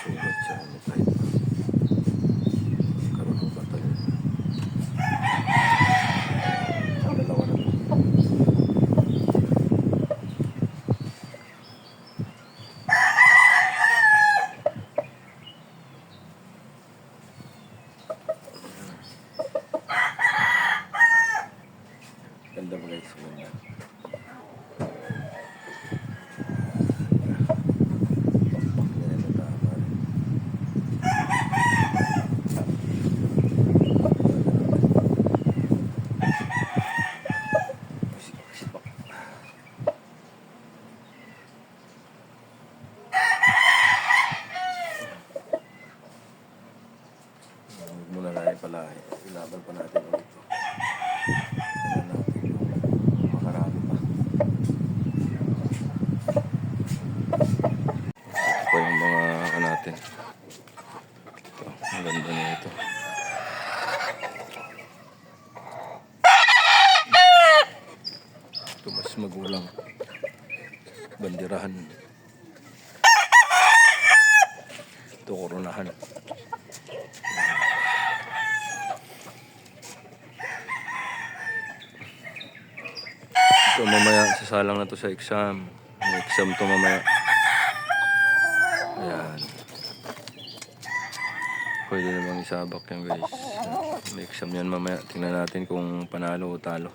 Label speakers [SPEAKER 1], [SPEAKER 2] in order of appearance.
[SPEAKER 1] sugat siya kahit karoon ng batal. Dalawa na. Ganda ba guys? Ganda. Huwag muna natin pala. Ilaban pa natin ulit ito. Tignan natin yung makarami pa. Ito pa yung mga natin. Ito, ang ganda na ito. Ito mas magulang. Bandirahan. Ito koronahan. Ito mamaya sasalang na to sa exam. May exam to mamaya. Ayan. Pwede namang isabak yan guys. May exam yan mamaya. Tingnan natin kung panalo o talo.